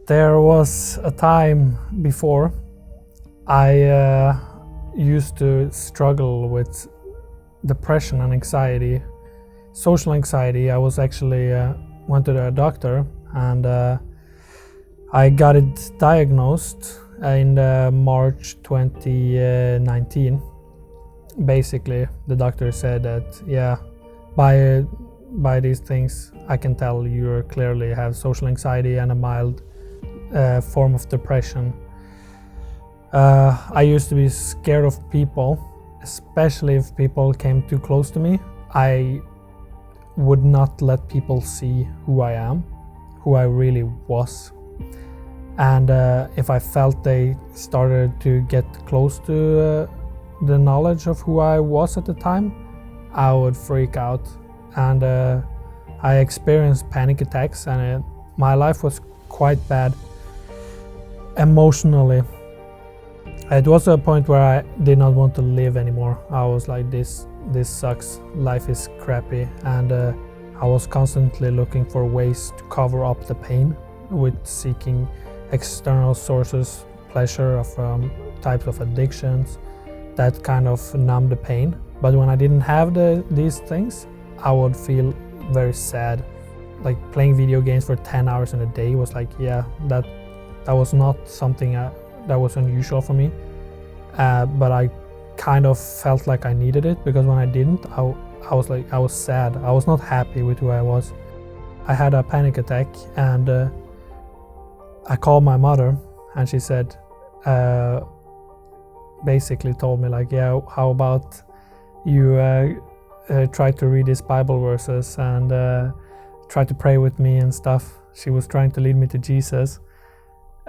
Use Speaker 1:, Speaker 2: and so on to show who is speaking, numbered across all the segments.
Speaker 1: There was a time before I used to struggle with depression and anxiety, social anxiety. I was actually went to the doctor and I got it diagnosed in March 2019. Basically, the doctor said that, yeah, by these things, I can tell you clearly have social anxiety and a mild form of depression. I used to be scared of people, especially if people came too close to me. I would not let people see who I am, who I really was. And if I felt they started to get close to the knowledge of who I was at the time, I would freak out. And I experienced panic attacks, and my life was quite bad emotionally. It was a point where I did not want to live anymore. I was like, this sucks, life is crappy, and I was constantly looking for ways to cover up the pain with seeking external sources, pleasure of types of addictions that kind of numb the pain. But when I didn't have these things, I would feel very sad. Like playing video games for 10 hours in a day was like, yeah, that was not something that was unusual for me. But I kind of felt like I needed it, because when I didn't, I was sad. I was not happy with who I was. I had a panic attack, and I called my mother, and she said, basically told me like, yeah, how about you try to read these Bible verses and try to pray with me and stuff. She was trying to lead me to Jesus.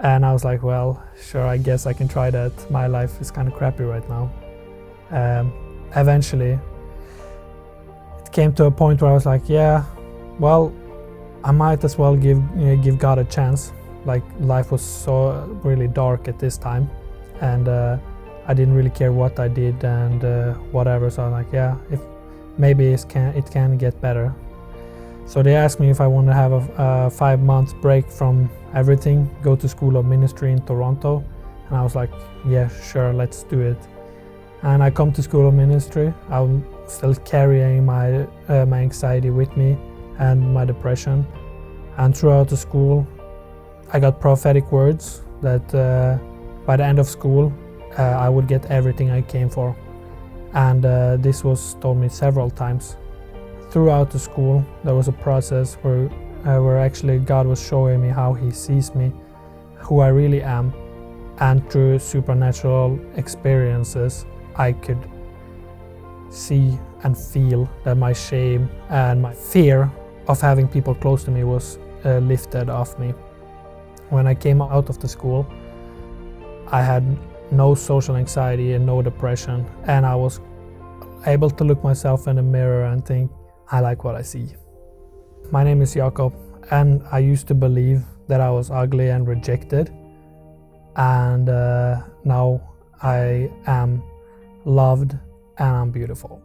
Speaker 1: And I was like, well, sure, I guess I can try that. My life is kind of crappy right now. Eventually, it came to a point where I was like, yeah, well, I might as well give God a chance. Like, life was so really dark at this time, and I didn't really care what I did and whatever. So I'm like, yeah, if maybe it can get better. So they asked me if I want to have a 5-month break from everything, go to School of Ministry in Toronto, and I was like, yeah, sure, let's do it. And I come to School of Ministry. I'm still carrying my anxiety with me and my depression. And throughout the school, I got prophetic words that by the end of school, I would get everything I came for. And this was told me several times. Throughout the school, there was a process where actually God was showing me how He sees me, who I really am. And through supernatural experiences, I could see and feel that my shame and my fear of having people close to me was lifted off me. When I came out of the school, I had no social anxiety and no depression, and I was able to look myself in the mirror and think, I like what I see. My name is Jakob, and I used to believe that I was ugly and rejected, and now I am loved and I'm beautiful.